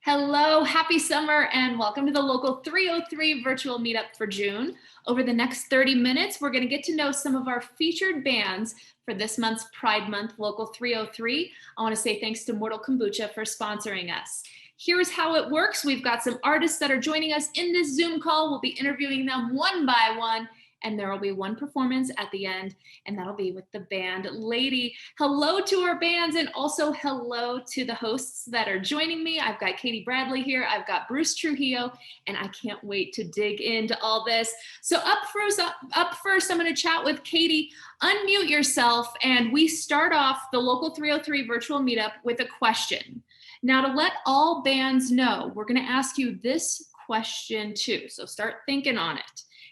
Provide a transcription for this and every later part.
Hello, happy summer, and welcome to the Local 303 Virtual Meetup for June. Over the next 30 minutes, we're going to get to know some of our featured bands for this month's Pride Month Local 303. I want to say thanks to Mortal Kombucha for sponsoring us. Here's how it works. We've got some artists that are joining us in this Zoom call. We'll be interviewing them one by one, and there will be one performance at the end, and that'll be with the band Lady. Hello to our bands, and also hello to the hosts that are joining me. I've got Katie Bradley here, I've got Bruce Trujillo, and I can't wait to dig into all this. So up first, I'm gonna chat with Katie. Unmute yourself, and we start off the Local 303 Virtual Meetup with a question. Now, to let all bands know, we're gonna ask you this question too, so start thinking on it.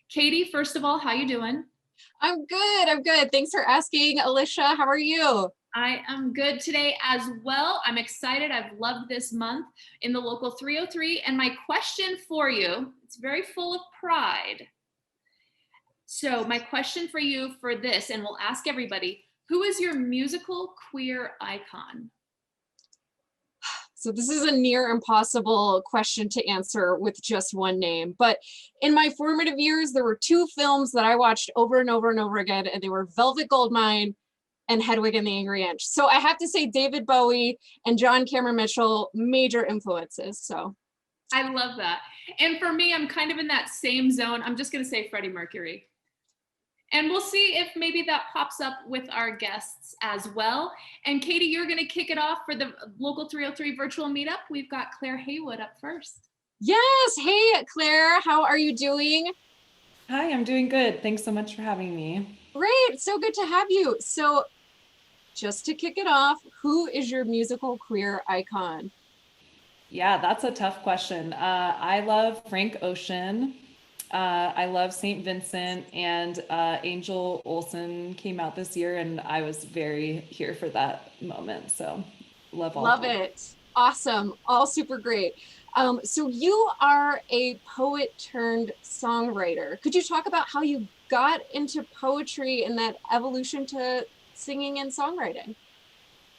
Katie, first of all, how you doing? I'm good. Thanks for asking. Alicia, how are you? I am good today as well. I'm excited. I've loved this month in the Local 303. And my question for you, it's very full of pride. So my question for you for this, and we'll ask everybody, who is your musical queer icon? So this is a near impossible question to answer with just one name, but in my formative years, there were two films that I watched over and over and over again, and they were Velvet Goldmine and Hedwig and the Angry Inch. So I have to say David Bowie and John Cameron Mitchell, major influences, so. I love that. And for me, I'm kind of in that same zone. I'm just gonna say Freddie Mercury. And we'll see if maybe that pops up with our guests as well. And Katie, you're gonna kick it off for the Local 303 Virtual Meetup. We've got Claire Haywood up first. Yes, hey Claire, how are you doing? Hi, I'm doing good. Thanks so much for having me. Great, so good to have you. So just to kick it off, who is your musical queer icon? Yeah, that's a tough question. I love Frank Ocean. I love St. Vincent, and Angel Olsen came out this year, and I was very here for that moment. So love all. Love it. Awesome. All super great. So you are a poet turned songwriter. Could you talk about how you got into poetry and that evolution to singing and songwriting?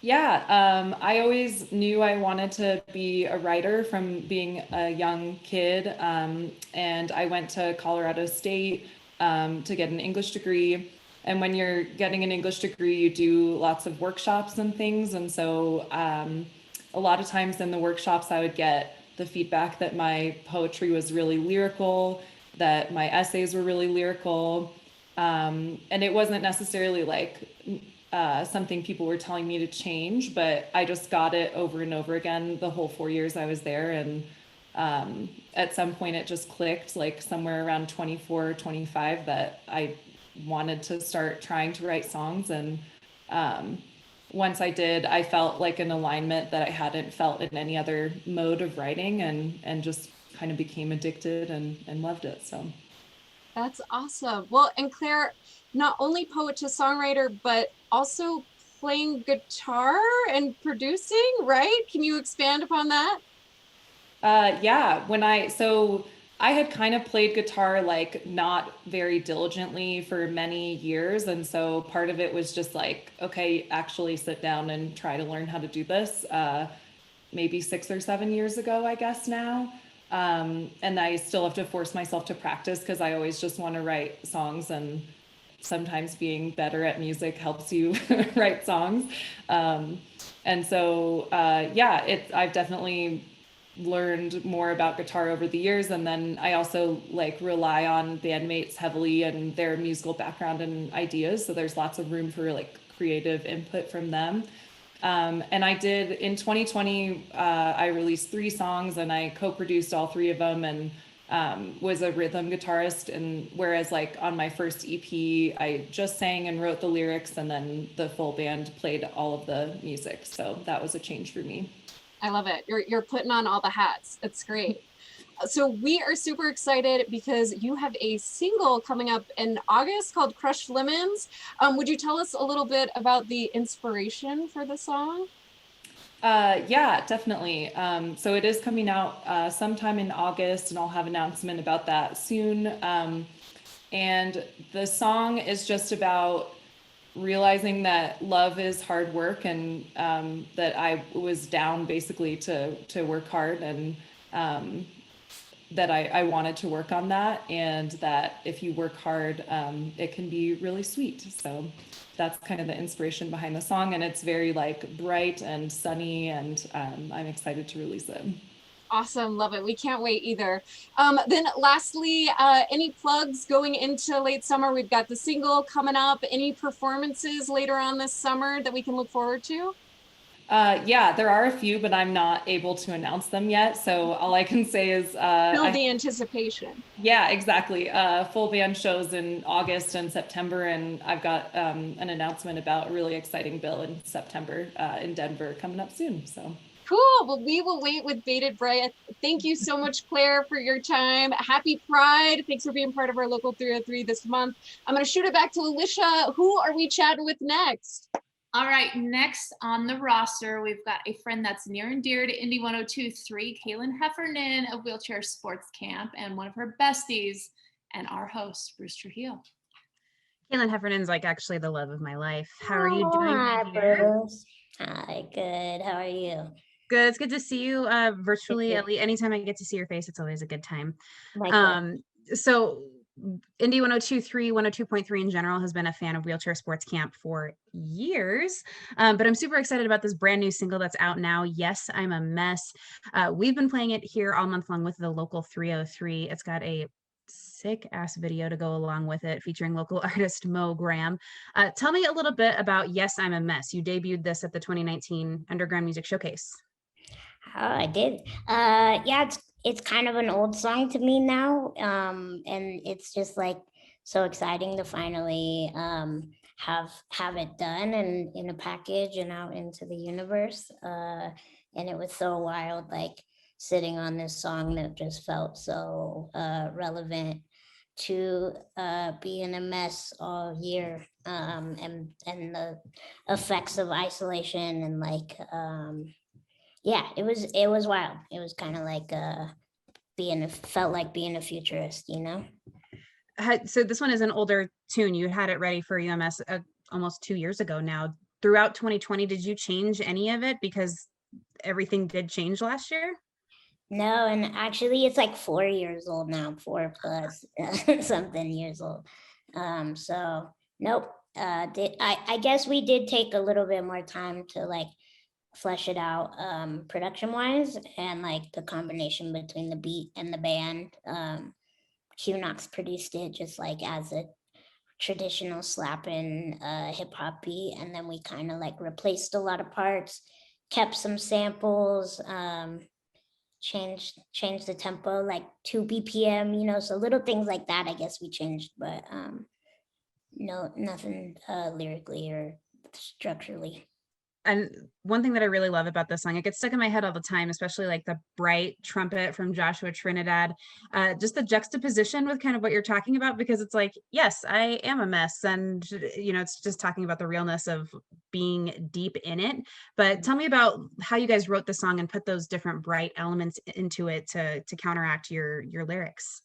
Yeah, I always knew I wanted to be a writer from being a young kid, and I went to Colorado State to get an English degree. And when you're getting an English degree, you do lots of workshops and things. And so a lot of times in the workshops, I would get the feedback that my poetry was really lyrical, that my essays were really lyrical. And it wasn't necessarily like something people were telling me to change, but I just got it over and over again the whole 4 years I was there. And at some point it just clicked, like somewhere around 24, 25, that I wanted to start trying to write songs. And once I did, I felt like an alignment that I hadn't felt in any other mode of writing, and just kind of became addicted and loved it. So That's awesome. Well, and Claire, not only poet to songwriter, but also playing guitar and producing, right? Can you expand upon that? Yeah, so I had kind of played guitar like not very diligently for many years. And so part of it was just like, okay, actually sit down and try to learn how to do this. Maybe 6 or 7 years ago, I guess now. And I still have to force myself to practice because I always just want to write songs, and sometimes being better at music helps you write songs. And so, I've definitely learned more about guitar over the years. And then I also like rely on bandmates heavily and their musical background and ideas. So there's lots of room for like creative input from them. And I did in 2020, I released 3 songs and I co-produced all 3 of them, and was a rhythm guitarist. And whereas like on my first EP, I just sang and wrote the lyrics, and then the full band played all of the music. So that was a change for me. I love it. You're putting on all the hats. It's great. So we are super excited because you have a single coming up in August called Crushed Lemons. Would you tell us a little bit about the inspiration for the song? Yeah, definitely. So it is coming out sometime in August, and I'll have an announcement about that soon. And the song is just about realizing that love is hard work, and that I was down basically to work hard, and that I wanted to work on that, and that if you work hard, it can be really sweet. So that's kind of the inspiration behind the song, and it's very like bright and sunny, and I'm excited to release it. Awesome. Love it. We can't wait either. Then lastly, any plugs going into late summer? We've got the single coming up. Any performances later on this summer that we can look forward to? Yeah, there are a few, but I'm not able to announce them yet. So all I can say is Build the anticipation. yeah, exactly. Full band shows in August and September, and I've got an announcement about a really exciting bill in September in Denver coming up soon. So Cool. Well, we will wait with bated breath. Thank you so much, Claire, for your time. Happy Pride. Thanks for being part of our Local 303 this month. I'm going to shoot it back to Alicia. Who are we chatting with next? All right, next on the roster, we've got a friend that's near and dear to Indy 102.3, Kaylin Heffernan of Wheelchair Sports Camp, and one of her besties, and our host, Bruce Trujillo. Kaylin Heffernan's like actually the love of my life. How are you Oh, doing? hi, my dear? Bruce. Hi, good. How are you? Good. It's good to see you virtually. you. At least anytime I get to see your face, it's always a good time. Likewise. So Indy 102.3, 102.3 in general has been a fan of Wheelchair Sports Camp for years, but I'm super excited about this brand new single that's out now. Yes, I'm a Mess. We've been playing it here all month long with the Local 303. It's got a sick ass video to go along with it featuring local artist Mo Graham. Tell me a little bit about Yes, I'm a Mess. You debuted this at the 2019 Underground Music Showcase. Oh, I did. Yeah, it's kind of an old song to me now. And it's just like so exciting to finally have it done and in a package and out into the universe. And it was so wild, like sitting on this song that just felt so relevant to being a mess all year, and the effects of isolation and like yeah, it was wild. It was kind of like felt like being a futurist, you know. So this one is an older tune. You had it ready for UMS almost 2 years ago now. Throughout 2020, did you change any of it because everything did change last year? No, and actually it's like 4 years old now, 4 plus something years old. So nope. I guess we did take a little bit more time to like flesh it out production wise, and like the combination between the beat and the band. QNOX produced it just like as a traditional slapping hip hop beat, and then we kind of like replaced a lot of parts, kept some samples, changed the tempo like 2 BPM, you know, so little things like that I guess we changed, but no, nothing lyrically or structurally. And one thing that I really love about this song, it gets stuck in my head all the time, especially like the bright trumpet from Joshua Trinidad, just the juxtaposition with kind of what you're talking about, because it's like, yes, I am a mess. And, you know, it's just talking about the realness of being deep in it. But tell me about how you guys wrote the song and put those different bright elements into it to counteract your lyrics.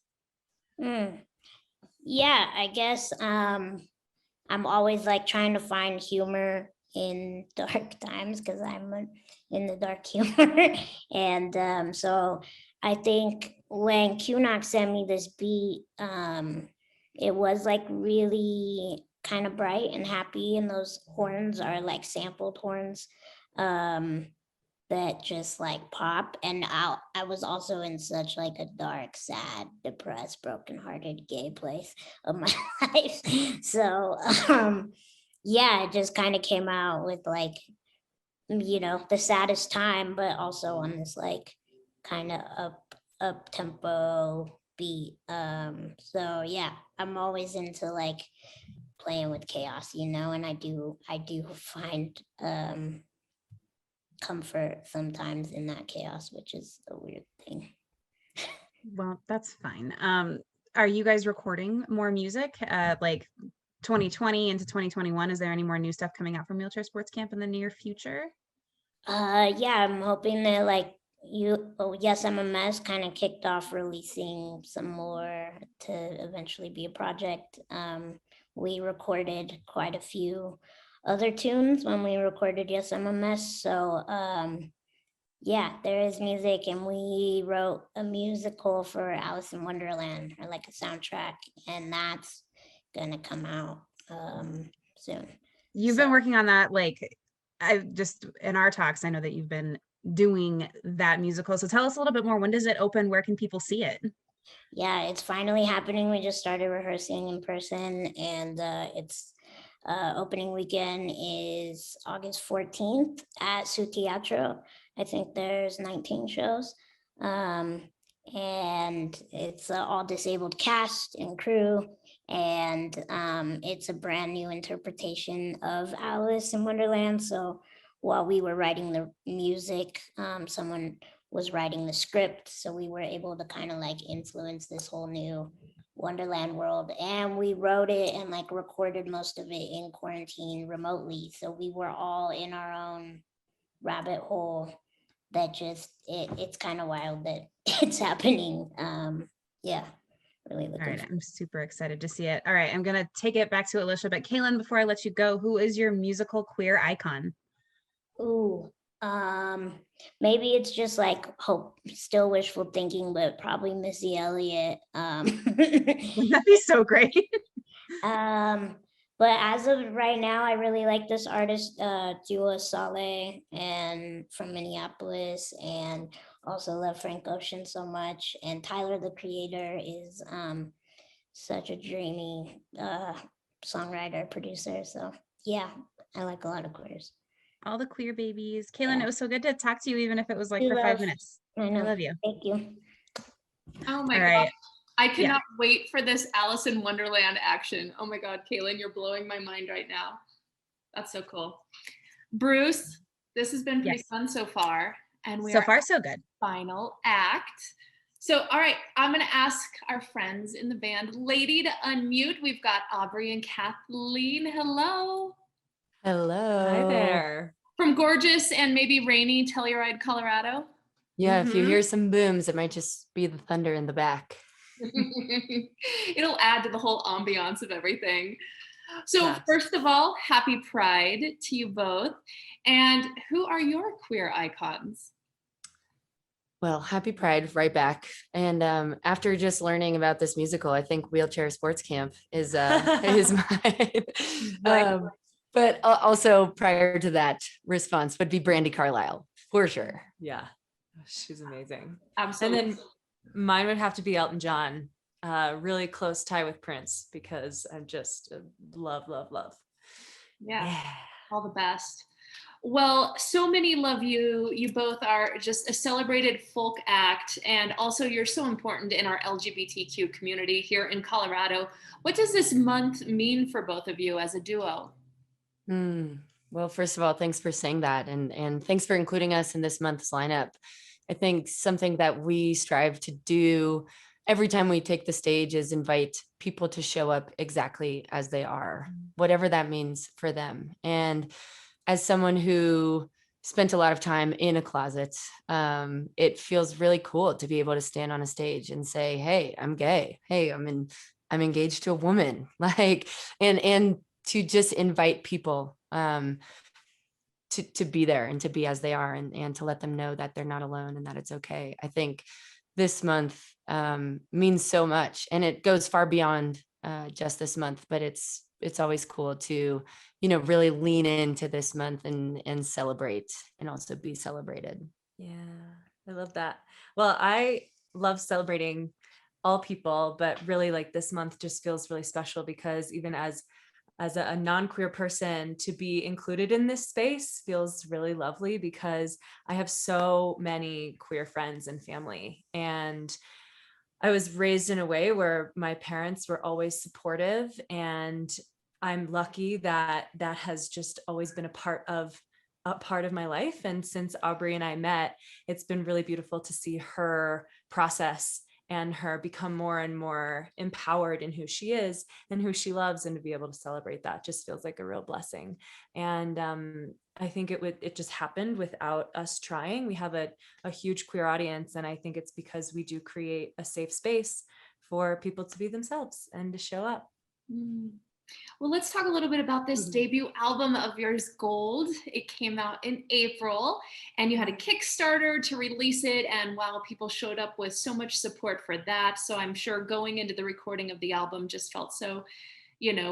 Yeah, I guess I'm always like trying to find humor in dark times because I'm in the dark humor. And so I think when QNOX sent me this beat, it was like really kind of bright and happy, and those horns are like sampled horns that just like pop. And I was also in such like a dark, sad, depressed, brokenhearted gay place of my life. So yeah, it just kind of came out with like, you know, the saddest time, but also on this like kind of up tempo beat. So yeah, I'm always into like playing with chaos, you know, and I do find comfort sometimes in that chaos, which is a weird thing. Well, that's fine. Are you guys recording more music like 2020 into 2021? Is there any more new stuff coming out from Wheelchair Sports Camp in the near future? Yeah, I'm hoping that like Yes, I'm a Mess kind of kicked off releasing some more to eventually be a project we recorded quite a few other tunes when we recorded Yes, I'm a Mess. So yeah, there is music, and we wrote a musical for Alice in Wonderland, or like a soundtrack, and that's gonna come out soon. You've been working on that, like, I just, in our talks, I know that you've been doing that musical. So tell us a little bit more. When does it open? Where can people see it? Yeah, it's finally happening. We just started rehearsing in person, and it's opening weekend is August 14th at Su Teatro. I think there's 19 shows. And it's all disabled cast and crew. And it's a brand new interpretation of Alice in Wonderland. So while we were writing the music, someone was writing the script. So we were able to kind of like influence this whole new Wonderland world, and we wrote it and like recorded most of it in quarantine remotely. So we were all in our own rabbit hole that just it's kind of wild that it's happening. Yeah, really looking. All right, I'm super excited to see it. All right, I'm gonna take it back to Alicia, but Kaylin, before I let you go, who is your musical queer icon? Ooh, maybe it's just like hope, still wishful thinking, but probably Missy Elliott. That'd be so great. But as of right now, I really like this artist, Dua Saleh, and from Minneapolis, and also love Frank Ocean so much. And Tyler, the Creator, is such a dreamy songwriter, producer. So yeah, I like a lot of queers. All the queer babies. Kaylin, Yeah. it was so good to talk to you, even if it was like You for 5 love- minutes. I know. I love you. Thank you. Oh my All God. right. I cannot wait for this Alice in Wonderland action. Oh my God, Kaylin, you're blowing my mind right now. That's so cool. Bruce, this has been pretty Yes. fun so far. And we So are far, so good. final act. So, all right, I'm going to ask our friends in the band lady to unmute. We've got Aubrey and Kathleen. Hello. Hello. Hi there. From gorgeous and maybe rainy Telluride, Colorado. Yeah, if you Mhm. hear some booms, it might just be the thunder in the back. It'll add to the whole ambiance of everything. So Yes. first of all, happy Pride to you both. And who are your queer icons? Well, happy Pride, right back. And after just learning about this musical, I think Wheelchair Sports Camp is mine. But also prior to that response would be Brandi Carlile, for sure. Yeah, she's amazing. Absolutely. And then mine would have to be Elton John. Really close tie with Prince, because I'm just love. Yeah, all the best. Well, so many love you. You both are just a celebrated folk act, and also you're so important in our LGBTQ community here in Colorado. What does this month mean for both of you as a duo? Well, first of all, thanks for saying that, and thanks for including us in this month's lineup. I think something that we strive to do every time we take the stage is invite people to show up exactly as they are, whatever that means for them. And as someone who spent a lot of time in a closet, it feels really cool to be able to stand on a stage and say, "Hey, I'm gay. Hey, I'm engaged to a woman." Like, and to just invite people to be there and to be as they are, and to let them know that they're not alone and that it's okay. I think this month means so much, and it goes far beyond just this month, but it's always cool to, really lean into this month and celebrate and also be celebrated. Yeah, I love that. Well, I love celebrating all people, but really like this month just feels really special because even as a non-queer person, to be included in this space feels really lovely because I have so many queer friends and family. And I was raised in a way where my parents were always supportive, and I'm lucky that that has just always been a part of my life. And since Aubrey and I met, it's been really beautiful to see her process and her become more and more empowered in who she is and who she loves, and to be able to celebrate that just feels like a real blessing. And I think it just happened without us trying. We have a huge queer audience, and I think it's because we do create a safe space for people to be themselves and to show up. Well, let's talk a little bit about this debut album of yours, Gold. It came out in April, and you had a Kickstarter to release it. And wow, people showed up with so much support for that. So I'm sure going into the recording of the album just felt so,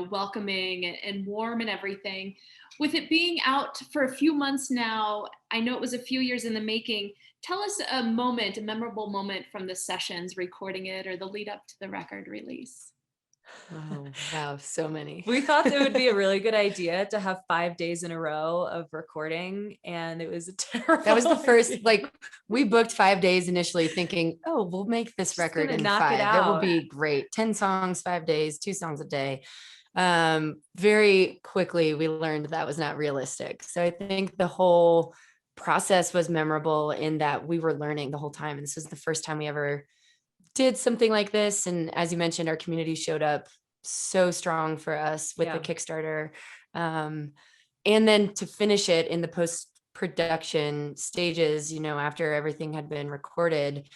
welcoming and warm and everything. With it being out for a few months now, I know it was a few years in the making. Tell us a memorable moment from the sessions recording it or the lead up to the record release. Oh, wow, so many. We thought it would be a really good idea to have 5 days in a row of recording, and it was a terrible. That was the first, idea. we booked 5 days initially thinking, oh, we'll make this Just record gonna in knock it 5. That will out. be great. 10 songs, 5 days, 2 songs a day. Very quickly, we learned that was not realistic. So I think the whole process was memorable in that we were learning the whole time. And this was the first time we ever did something like this. And as you mentioned, our community showed up so strong for us with the Kickstarter. And then to finish it in the post-production stages, after everything had been recorded,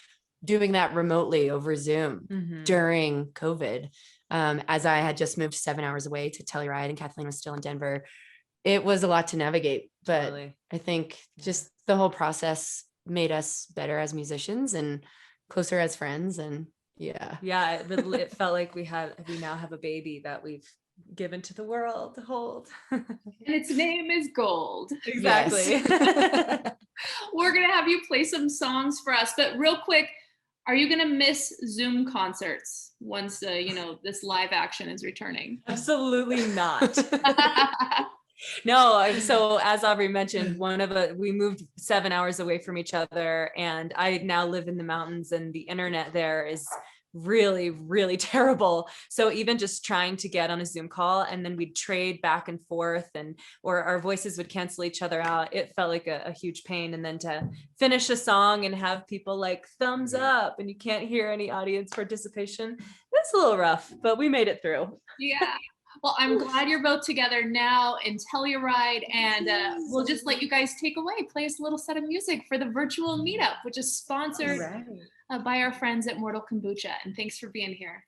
doing that remotely over Zoom during COVID, as I had just moved 7 hours away to Telluride and Kathleen was still in Denver. It was a lot to navigate, but totally. I think just the whole process made us better as musicians and closer as friends. And it felt like we now have a baby that we've given to the world to hold. And its name is Gold. Exactly. Yes. We're going to have you play some songs for us, but real quick, are you going to miss Zoom concerts once, this live action is returning? Absolutely not. No, so as Aubrey mentioned, we moved 7 hours away from each other, and I now live in the mountains, and the internet there is really, really terrible. So even just trying to get on a Zoom call and then we'd trade back and forth, or our voices would cancel each other out, it felt like a huge pain. And then to finish a song and have people like thumbs up and you can't hear any audience participation, it's a little rough, but we made it through. Yeah. Well, I'm glad you're both together now in Telluride, and we'll just let you guys play us a little set of music for the virtual meetup, which is sponsored by our friends at Mortal Kombucha. And thanks for being here.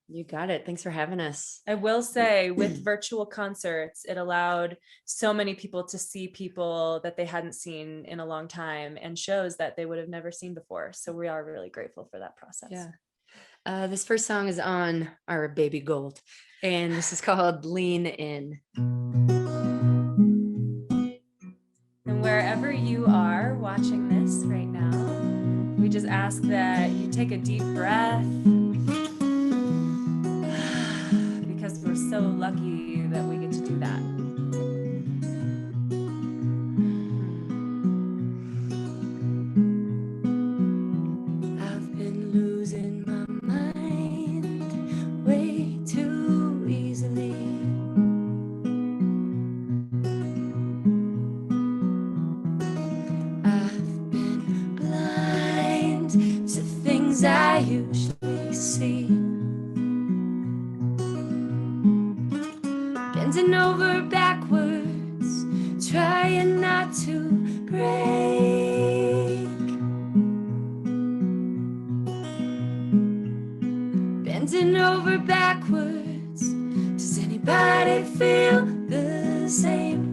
You got it. Thanks for having us. I will say with virtual concerts, it allowed so many people to see people that they hadn't seen in a long time and shows that they would have never seen before. So we are really grateful for that process. Yeah. This first song is on our baby Gold, and this is called Lean In. And wherever you are watching this right now, we just ask that you take a deep breath, because we're so lucky that we get to do that. I usually see, bending over backwards, trying not to break, bending over backwards. Does anybody feel the same?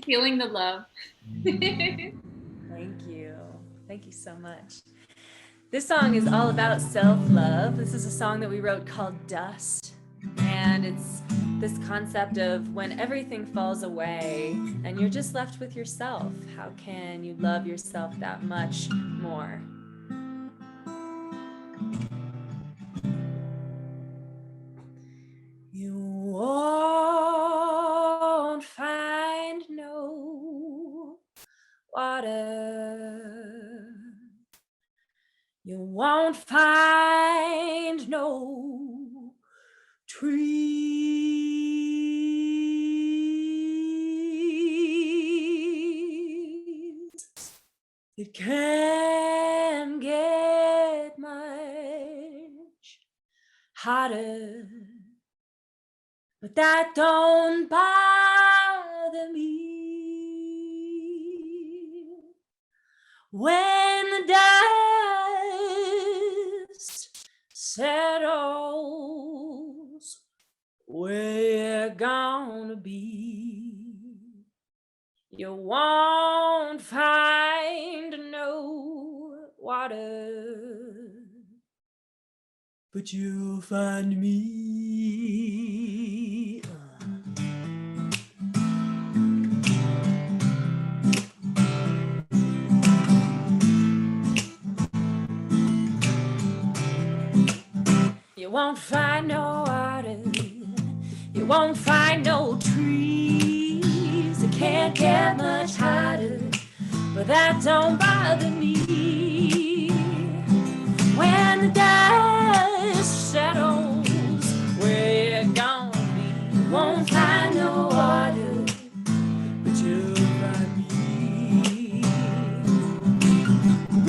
Feeling the love. Thank you. Thank you so much. This song is all about self-love. This is a song that we wrote called Dust. And it's this concept of when everything falls away and you're just left with yourself. How can you love yourself that much more? You won't find no water. You won't find no trees. It can get much hotter, but that don't bother me. When the dust settles, where you're gonna be, you won't find no water, but you'll find me. You won't find no water, you won't find no trees. It can't get much hotter, but that don't bother me. When the dust settles, where you gonna be? You won't find no water, but you'll find me.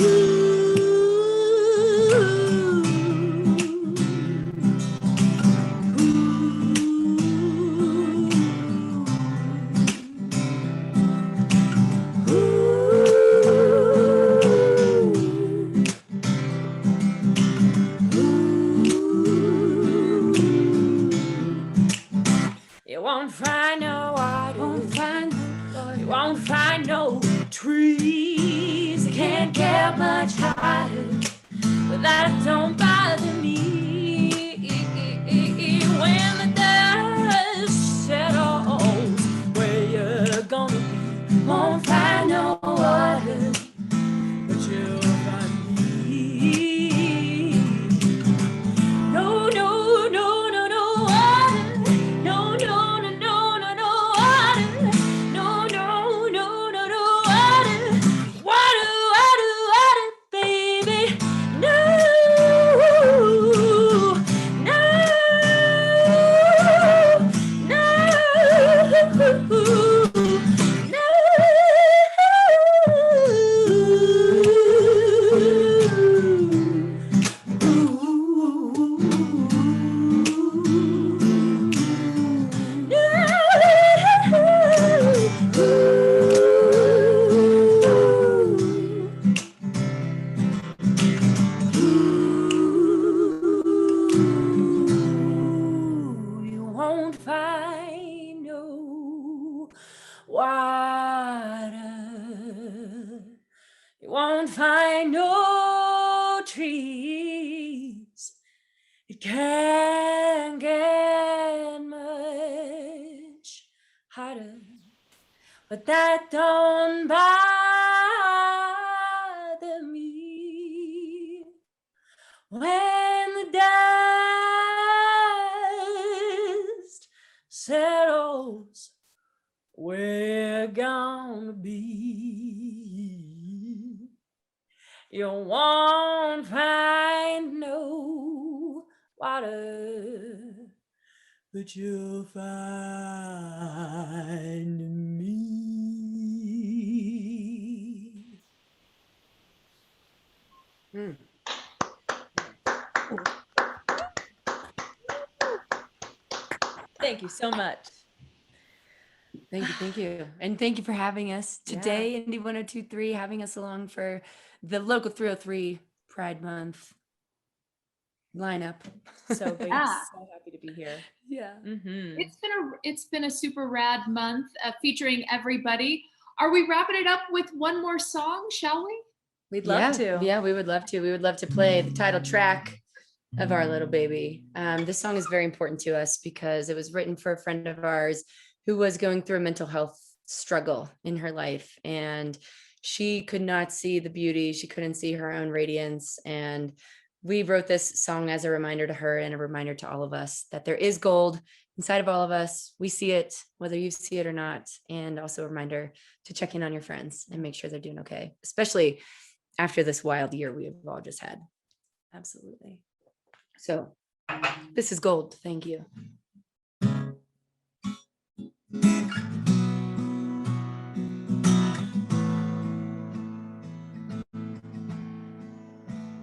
Ooh. You won't find no water, you won't find no trees. It can't get much hotter, but that don't bother me. When the dust settles, where you're gonna be, you won't find no water, but you'll find me. No, no, no, no, no water. No, no, no, no, no, no water. No, no, no, no, no water. Water, water, water, baby. No, no, you won't find no water. You won't find no trees. It can't get much hotter, but that don't bother me. When the dust settles, we're gonna be. You won't find no water, but you'll find me. Thank you so much. Thank you. And thank you for having us today, Indy 102.3, having us along for the local 303 Pride Month. lineup. So big. Yeah. So happy to be here. Yeah. Mhm. It's been a super rad month featuring everybody. Are we wrapping it up with one more song, shall we? We'd love to. Yeah, we would love to. We would love to play the title track of Our Little Baby. This song is very important to us because it was written for a friend of ours who was going through a mental health struggle in her life. And she could not see the beauty. She couldn't see her own radiance. And we wrote this song as a reminder to her and a reminder to all of us that there is gold inside of all of us. We see it, whether you see it or not. And also a reminder to check in on your friends and make sure they're doing okay, especially after this wild year we have all just had. Absolutely. So this is gold. Thank you.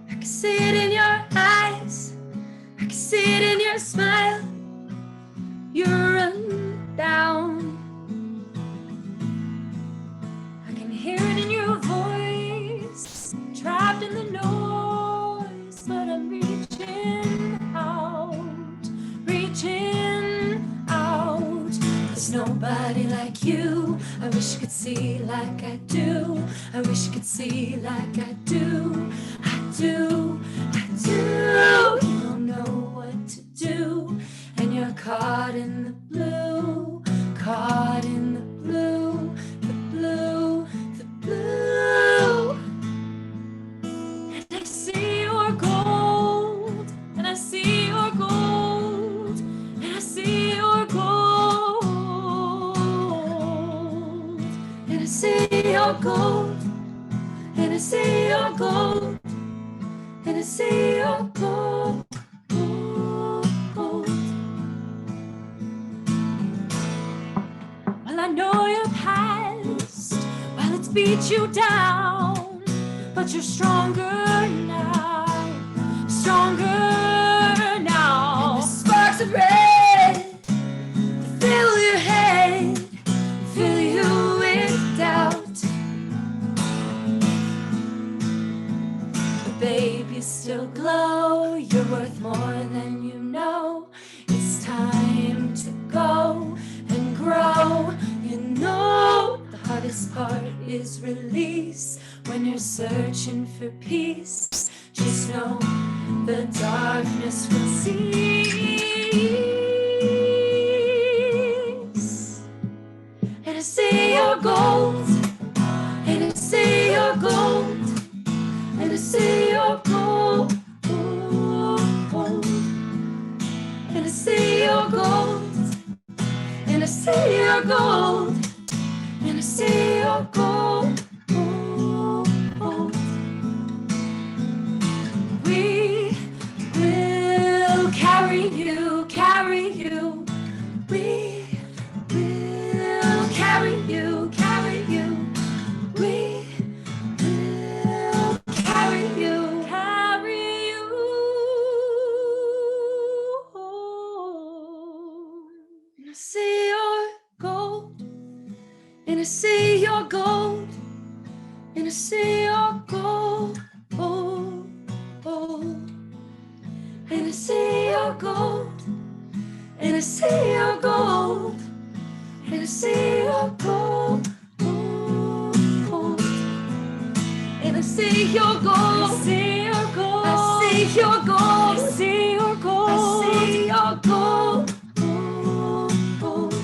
I can see it in your eyes. I can see it in your smile. You're run down. I can hear it in your voice. Trapped in the noise, but I'm reaching out, reaching out. There's nobody like you. I wish I could see like I do. I wish I could see like I do. I do, I do. You don't know what to do, and you're caught in the blue, caught in the blue, the blue, the blue. And I see your gold, and I see your gold, and I see your gold, and I see your gold, and I see your gold, and I see your gold, gold, gold. Well, I know your past, well, it's beat you down, but you're stronger now, stronger now. And the sparks of red that fill your head, fill you with doubt. But babe, you still glow, you're worth more than you know. It's time to go and grow. You know the hardest part is release. When you're searching for peace, just know the darkness will cease. And I see your gold, and I see your gold, and I see your gold, gold, gold. And I see your gold, and I see your gold, and I see your gold, gold, gold. We will carry you, carry you. We will carry you, carry you. We will carry you, carry you. And I see your gold, and I see your gold, and I see your gold, gold, gold. And I see your gold, and I see your gold, and I see your gold, gold, gold. And I see your gold, I see your gold, I see your gold, I see your gold, I see your gold, gold, gold.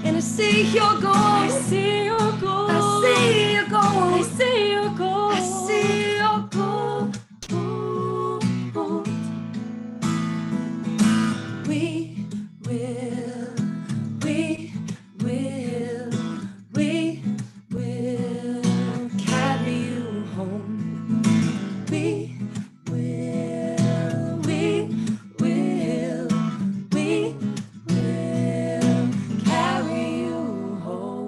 And I see your gold, I see your gold, I see your gold, I see your gold, I see your gold, gold, gold. We will carry you home. We will carry you home.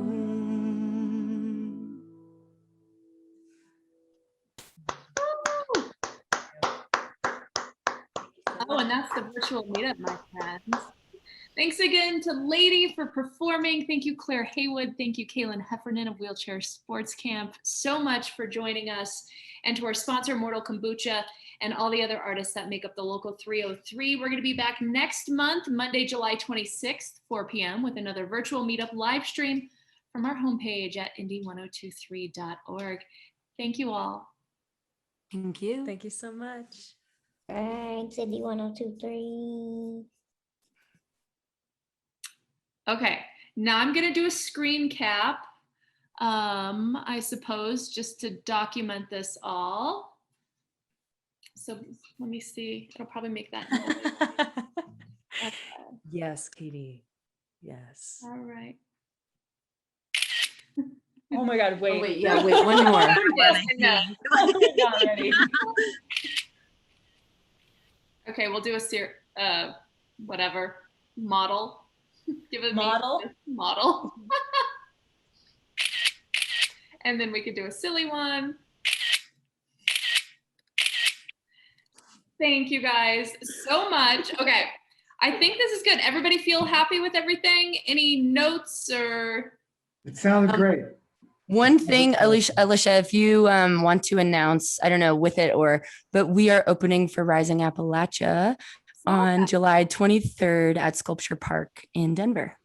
Oh, and that's the virtual meetup, my friends. Thanks again to Lady for performing. Thank you, Claire Haywood. Thank you, Kaylin Heffernan of Wheelchair Sports Camp, so much for joining us. And to our sponsor, Mortal Kombucha, and all the other artists that make up the Local 303. We're going to be back next month, Monday, July 26th, 4 p.m. with another virtual meetup live stream from our homepage at indie1023.org. Thank you all. Thank you. Thank you so much. Thanks, Indie 102.3. Okay, now I'm going to do a screen cap, I suppose, just to document this all. So let me see. It'll probably make that noise. Okay. Yes, Katie. Yes. All right. Oh my God, wait. Oh, wait, yeah, wait, one more. Yes, I know. Not ready. Okay, we'll do a whatever model. Give it Model? model. And then we could do a silly one. Thank you guys so much. Okay, I think this is good. Everybody feel happy with everything? Any notes or? It sounded great. One thing, Alicia, if you want to announce, I don't know, with it but we are opening for Rising Appalachia on July 23rd at Sculpture Park in Denver.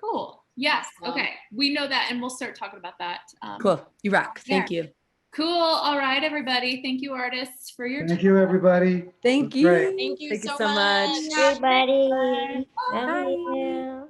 Cool. Yes. Okay. We know that, and we'll start talking about that. Cool. You rock. Thank you. Cool. All right, everybody. Thank you, artists, for your Thank you, everybody. Thank It was great. you. Thank you Thank you so so much. much. Everybody. Bye. Love you.